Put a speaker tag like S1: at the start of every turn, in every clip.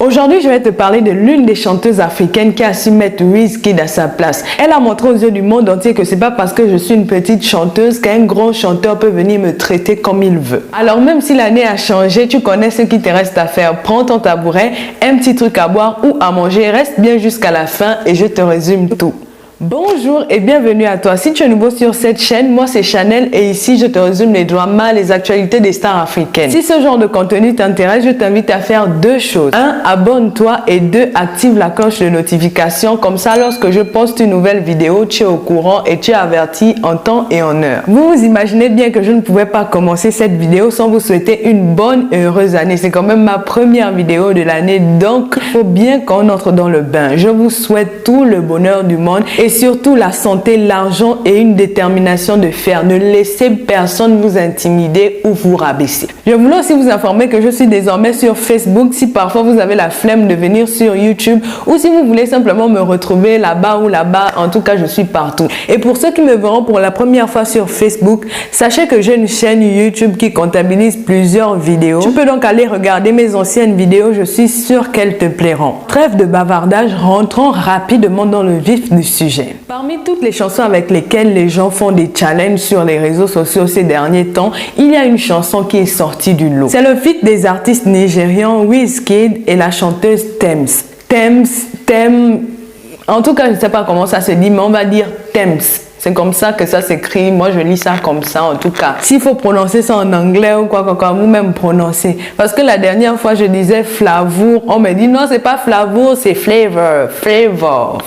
S1: Aujourd'hui, je vais te parler de l'une des chanteuses africaines qui a su mettre Wizkid à sa place. Elle a montré aux yeux du monde entier que c'est pas parce que je suis une petite chanteuse qu'un grand chanteur peut venir me traiter comme il veut. Alors même si l'année a changé, tu connais ce qui te reste à faire. Prends ton tabouret, un petit truc à boire ou à manger, reste bien jusqu'à la fin et je te résume tout. Bonjour et bienvenue à toi. Si tu es nouveau sur cette chaîne, moi c'est Chanel et ici je te résume les dramas, les actualités des stars africaines. Si ce genre de contenu t'intéresse, je t'invite à faire deux choses. 1. Abonne-toi et 2. Active la cloche de notification. Comme ça, lorsque je poste une nouvelle vidéo, tu es au courant et tu es averti en temps et en heure. Vous vous imaginez bien que je ne pouvais pas commencer cette vidéo sans vous souhaiter une bonne et heureuse année. C'est quand même ma première vidéo de l'année, donc il faut bien qu'on entre dans le bain. Je vous souhaite tout le bonheur du monde et surtout la santé, l'argent et une détermination de faire. Ne laissez personne vous intimider ou vous rabaisser. Je voulais aussi vous informer que je suis désormais sur Facebook. Si parfois vous avez la flemme de venir sur YouTube ou si vous voulez simplement me retrouver là-bas ou là-bas, en tout cas je suis partout. Et pour ceux qui me verront pour la première fois sur Facebook, sachez que j'ai une chaîne YouTube qui comptabilise plusieurs vidéos. Tu peux donc aller regarder mes anciennes vidéos, je suis sûre qu'elles te plairont. Trêve de bavardage, rentrons rapidement dans le vif du sujet. Parmi toutes les chansons avec lesquelles les gens font des challenges sur les réseaux sociaux ces derniers temps, il y a une chanson qui est sortie du lot. C'est le feat des artistes nigérians Wizkid et la chanteuse Tems. En tout cas, je ne sais pas comment ça se dit, mais on va dire Tems. C'est comme ça que ça s'écrit. Moi, je lis ça comme ça, en tout cas. S'il faut prononcer ça en anglais ou quoi, vous-même prononcez. Parce que la dernière fois, je disais flavour. On me dit, non, c'est pas flavour, c'est flavor.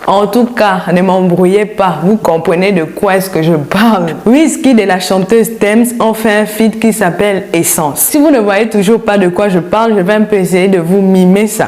S1: En tout cas, ne m'embrouillez pas. Vous comprenez de quoi est-ce que je parle. Wizkid et la chanteuse Tems ont fait un feat qui s'appelle Essence. Si vous ne voyez toujours pas de quoi je parle, je vais un peu essayer de vous mimer ça.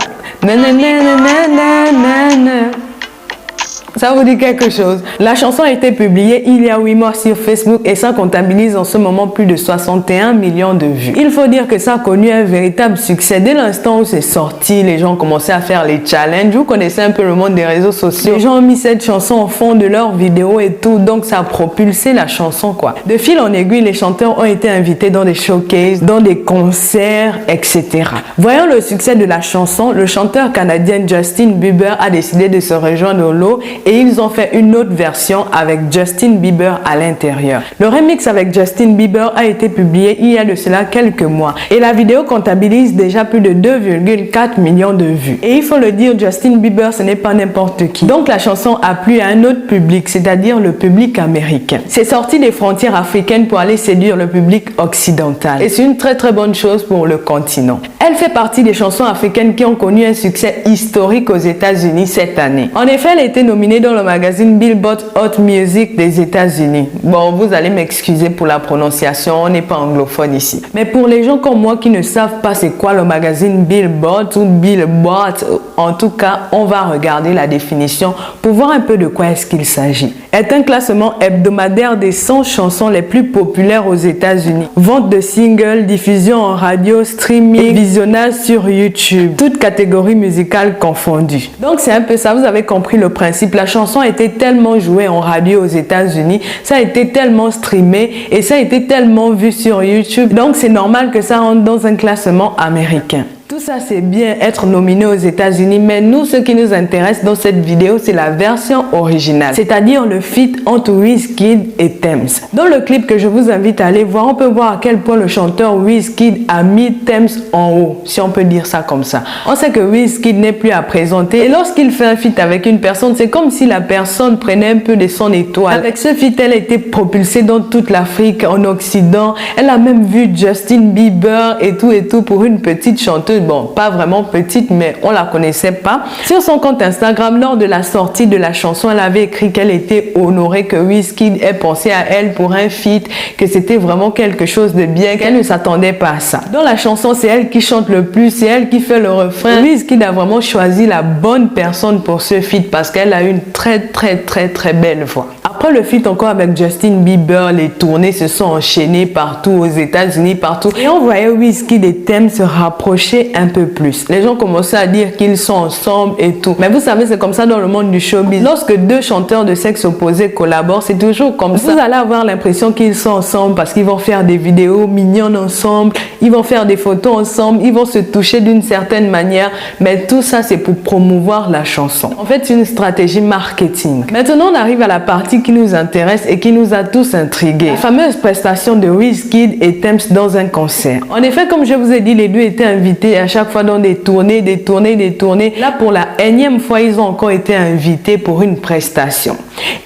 S1: Ça vous dit quelque chose? La chanson a été publiée il y a 8 mois sur Facebook et ça comptabilise en ce moment plus de 61 millions de vues. Il faut dire que ça a connu un véritable succès. Dès l'instant où c'est sorti, les gens commençaient à faire les challenges. Vous connaissez un peu le monde des réseaux sociaux. Les gens ont mis cette chanson au fond de leurs vidéos et tout, donc ça a propulsé la chanson quoi. De fil en aiguille, les chanteurs ont été invités dans des showcases, dans des concerts, etc. Voyant le succès de la chanson, le chanteur canadien Justin Bieber a décidé de se rejoindre au lot et ils ont fait une autre version avec Justin Bieber à l'intérieur. Le remix avec Justin Bieber a été publié il y a de cela quelques mois et la vidéo comptabilise déjà plus de 2,4 millions de vues. Et il faut le dire, Justin Bieber ce n'est pas n'importe qui. Donc la chanson a plu à un autre public, c'est-à-dire le public américain. C'est sorti des frontières africaines pour aller séduire le public occidental. Et c'est une très bonne chose pour le continent. Elle fait partie des chansons africaines qui ont connu un succès historique aux États-Unis cette année. En effet, elle a été nominée dans le magazine Billboard Hot Music des États-Unis. Bon, vous allez m'excuser pour la prononciation, on n'est pas anglophone ici. Mais pour les gens comme moi qui ne savent pas c'est quoi le magazine Billboard ou Billboard, en tout cas, on va regarder la définition pour voir un peu de quoi est-ce qu'il s'agit. Est un classement hebdomadaire des 100 chansons les plus populaires aux États-Unis. Vente de singles, diffusion en radio, streaming, visionnage sur YouTube, toutes catégories musicales confondues. Donc c'est un peu ça, vous avez compris le principe. La chanson a été tellement jouée en radio aux États-Unis, ça a été tellement streamé et ça a été tellement vu sur YouTube. Donc c'est normal que ça rentre dans un classement américain. Tout ça c'est bien être nominé aux États-Unis, mais nous ce qui nous intéresse dans cette vidéo c'est la version originale, c'est-à-dire le feat entre Wizkid et Tems. Dans le clip que je vous invite à aller voir, on peut voir à quel point le chanteur Wizkid a mis Tems en haut, si on peut dire ça comme ça. On sait que Wizkid n'est plus à présenter et lorsqu'il fait un feat avec une personne, c'est comme si la personne prenait un peu de son étoile. Avec ce feat, elle a été propulsée dans toute l'Afrique, en Occident. Elle a même vu Justin Bieber et tout pour une petite chanteuse. Bon, pas vraiment petite, mais on la connaissait pas. Sur son compte Instagram, lors de la sortie de la chanson, elle avait écrit qu'elle était honorée que Wizkid ait pensé à elle pour un feat, que c'était vraiment quelque chose de bien, qu'elle ne s'attendait pas à ça. Dans la chanson, c'est elle qui chante le plus, c'est elle qui fait le refrain. Wizkid a vraiment choisi la bonne personne pour ce feat parce qu'elle a une très belle voix. Après Après le feat encore avec Justin Bieber, les tournées se sont enchaînées partout aux États-Unis, partout. Et on voyait Wizkid et Tems se rapprocher un peu plus. Les gens commençaient à dire qu'ils sont ensemble et tout. Mais vous savez, c'est comme ça dans le monde du showbiz. Lorsque deux chanteurs de sexe opposé collaborent, c'est toujours comme ça. Vous allez avoir l'impression qu'ils sont ensemble parce qu'ils vont faire des vidéos mignonnes ensemble, ils vont faire des photos ensemble, ils vont se toucher d'une certaine manière. Mais tout ça, c'est pour promouvoir la chanson. En fait, c'est une stratégie marketing. Maintenant, on arrive à la partie qui nous intéresse et qui nous a tous intrigués. La fameuse prestation de Wizkid et Tems dans un concert. En effet, comme je vous ai dit, les deux étaient invités à chaque fois dans des tournées. Là, pour la énième fois, ils ont encore été invités pour une prestation.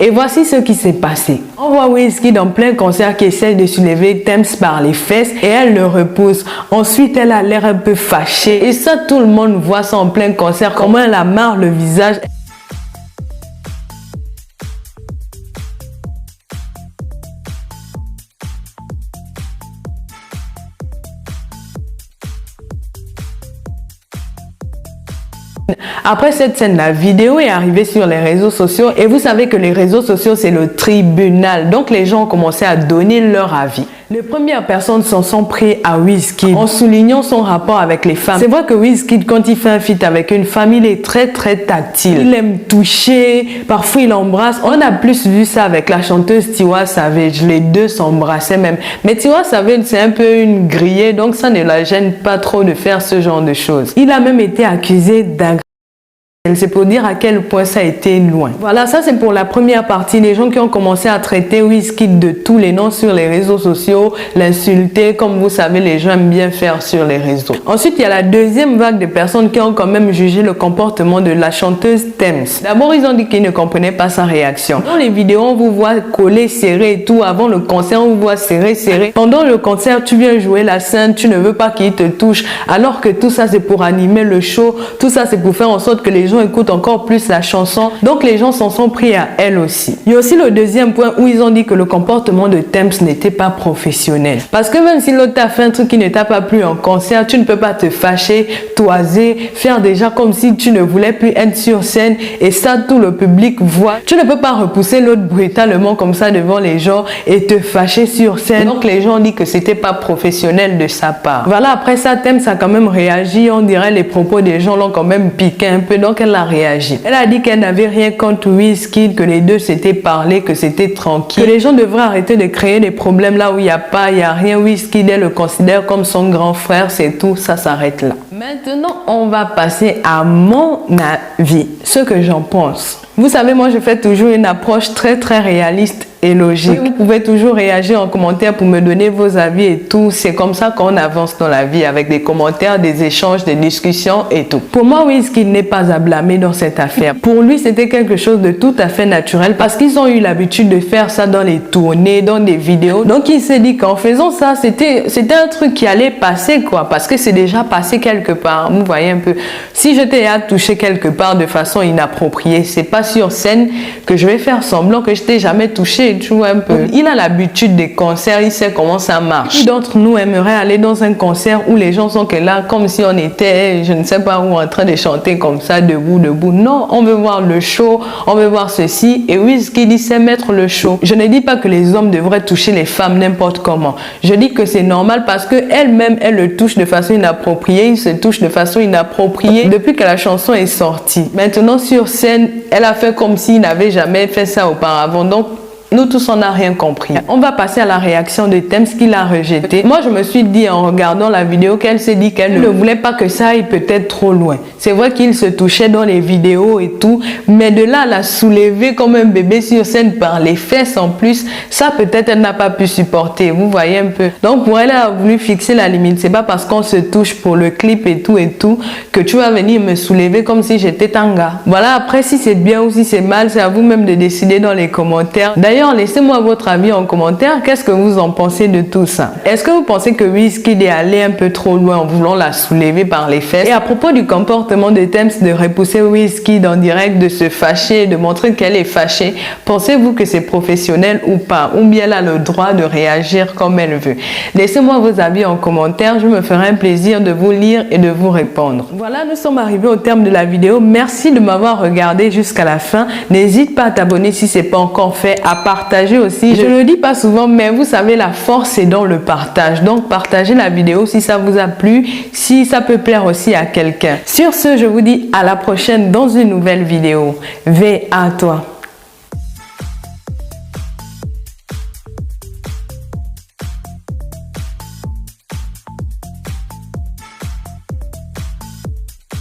S1: Et voici ce qui s'est passé. On voit Wizkid en plein concert qui essaie de soulever Tems par les fesses et elle le repousse. Ensuite, elle a l'air un peu fâchée. Et ça, tout le monde voit ça en plein concert, comment elle amarre le visage. Après cette scène, la vidéo est arrivée sur les réseaux sociaux et vous savez que les réseaux sociaux, c'est le tribunal. Donc, les gens ont commencé à donner leur avis. Les premières personnes s'en sont pris à Wizkid en soulignant son rapport avec les femmes. C'est vrai que Wizkid, quand il fait un feat avec une femme, il est très tactile. Il aime toucher, parfois il embrasse. On a plus vu ça avec la chanteuse Tiwa Savage. Les deux s'embrassaient même. Mais Tiwa Savage, c'est un peu une grillée, donc ça ne la gêne pas trop de faire ce genre de choses. Il a même été accusé d'agression. C'est pour dire à quel point ça a été loin. Voilà, ça c'est pour la première partie. Les gens qui ont commencé à traiter Wizkid de tous les noms sur les réseaux sociaux, l'insulter, comme vous savez, les gens aiment bien faire sur les réseaux. Ensuite, il y a la deuxième vague de personnes qui ont quand même jugé le comportement de la chanteuse Tems. D'abord, ils ont dit qu'ils ne comprenaient pas sa réaction. Dans les vidéos, on vous voit coller, serré et tout. Avant le concert, on vous voit serré. Pendant le concert, tu viens jouer la scène, tu ne veux pas qu'il te touche, alors que tout ça c'est pour animer le show, tout ça c'est pour faire en sorte que les gens écoutent encore plus la chanson, donc les gens s'en sont pris à elle aussi. Il y a aussi le deuxième point où ils ont dit que le comportement de Tems n'était pas professionnel, parce que même si l'autre t'a fait un truc qui ne t'a pas plu en concert, tu ne peux pas te fâcher, toiser, faire déjà comme si tu ne voulais plus être sur scène et ça tout le public voit. Tu ne peux pas repousser l'autre brutalement comme ça devant les gens et te fâcher sur scène. Donc les gens ont dit que c'était pas professionnel de sa part. Voilà, après ça Tems a quand même réagi, on dirait les propos des gens l'ont quand même piqué un peu, donc elle a réagi. Elle a dit qu'elle n'avait rien contre Wizkid, que les deux s'étaient parlé, que c'était tranquille, que les gens devraient arrêter de créer des problèmes là où il n'y a rien. Wizkid, elle le considère comme son grand frère, c'est tout, ça s'arrête là. Maintenant, on va passer à mon avis, ce que j'en pense. Vous savez, moi je fais toujours une approche très réaliste et logique. Vous pouvez toujours réagir en commentaire pour me donner vos avis et tout. C'est comme ça qu'on avance dans la vie, avec des commentaires, des échanges, des discussions et tout. Pour moi, Wizkid n'est pas à blâmer dans cette affaire. Pour lui, c'était quelque chose de tout à fait naturel parce qu'ils ont eu l'habitude de faire ça dans les tournées, dans des vidéos. Donc il s'est dit qu'en faisant ça, c'était un truc qui allait passer quoi, parce que c'est déjà passé quelque part. Vous voyez un peu. Si j'étais à toucher quelque part de façon inappropriée, c'est pas sur scène que je vais faire semblant que je t'ai jamais touché. Tu vois un peu. Il a l'habitude des concerts, il sait comment ça marche. Qui d'entre nous aimerait aller dans un concert où les gens sont que là comme si on était, je ne sais pas où, en train de chanter comme ça, debout. Non, on veut voir le show, on veut voir ceci. Et Wizkid, il sait mettre le show. Je ne dis pas que les hommes devraient toucher les femmes n'importe comment. Je dis que c'est normal parce que elle-même, elle le touche de façon inappropriée, il se touche de façon inappropriée depuis que la chanson est sortie. Maintenant, sur scène, elle a fait comme s'il n'avait jamais fait ça auparavant. Donc, nous tous, on n'a rien compris. On va passer à la réaction de Tems qu'il a rejeté. Moi, je me suis dit en regardant la vidéo qu'elle s'est dit qu'elle ne voulait pas que ça aille peut-être trop loin. C'est vrai qu'il se touchait dans les vidéos et tout, mais de là à la soulever comme un bébé sur scène par les fesses en plus, ça peut-être elle n'a pas pu supporter. Vous voyez un peu. Donc pour elle, elle a voulu fixer la limite. C'est pas parce qu'on se touche pour le clip et tout que tu vas venir me soulever comme si j'étais tanga. Voilà, après si c'est bien ou si c'est mal, c'est à vous-même de décider dans les commentaires. D'ailleurs, laissez-moi votre avis en commentaire. Qu'est-ce que vous en pensez de tout ça? Est-ce que vous pensez que Wizkid est allé un peu trop loin en voulant la soulever par les fesses? Et à propos du comportement de Tems de repousser Wizkid en direct, de se fâcher, de montrer qu'elle est fâchée, pensez-vous que c'est professionnel ou pas? Ou bien elle a le droit de réagir comme elle veut? Laissez-moi vos avis en commentaire. Je me ferai un plaisir de vous lire et de vous répondre. Voilà, nous sommes arrivés au terme de la vidéo. Merci de m'avoir regardé jusqu'à la fin. N'hésite pas à t'abonner si ce n'est pas encore fait. À part partager aussi. Je le dis pas souvent, mais vous savez, la force est dans le partage. Donc, partagez la vidéo si ça vous a plu, si ça peut plaire aussi à quelqu'un. Sur ce, je vous dis à la prochaine dans une nouvelle vidéo. V à toi.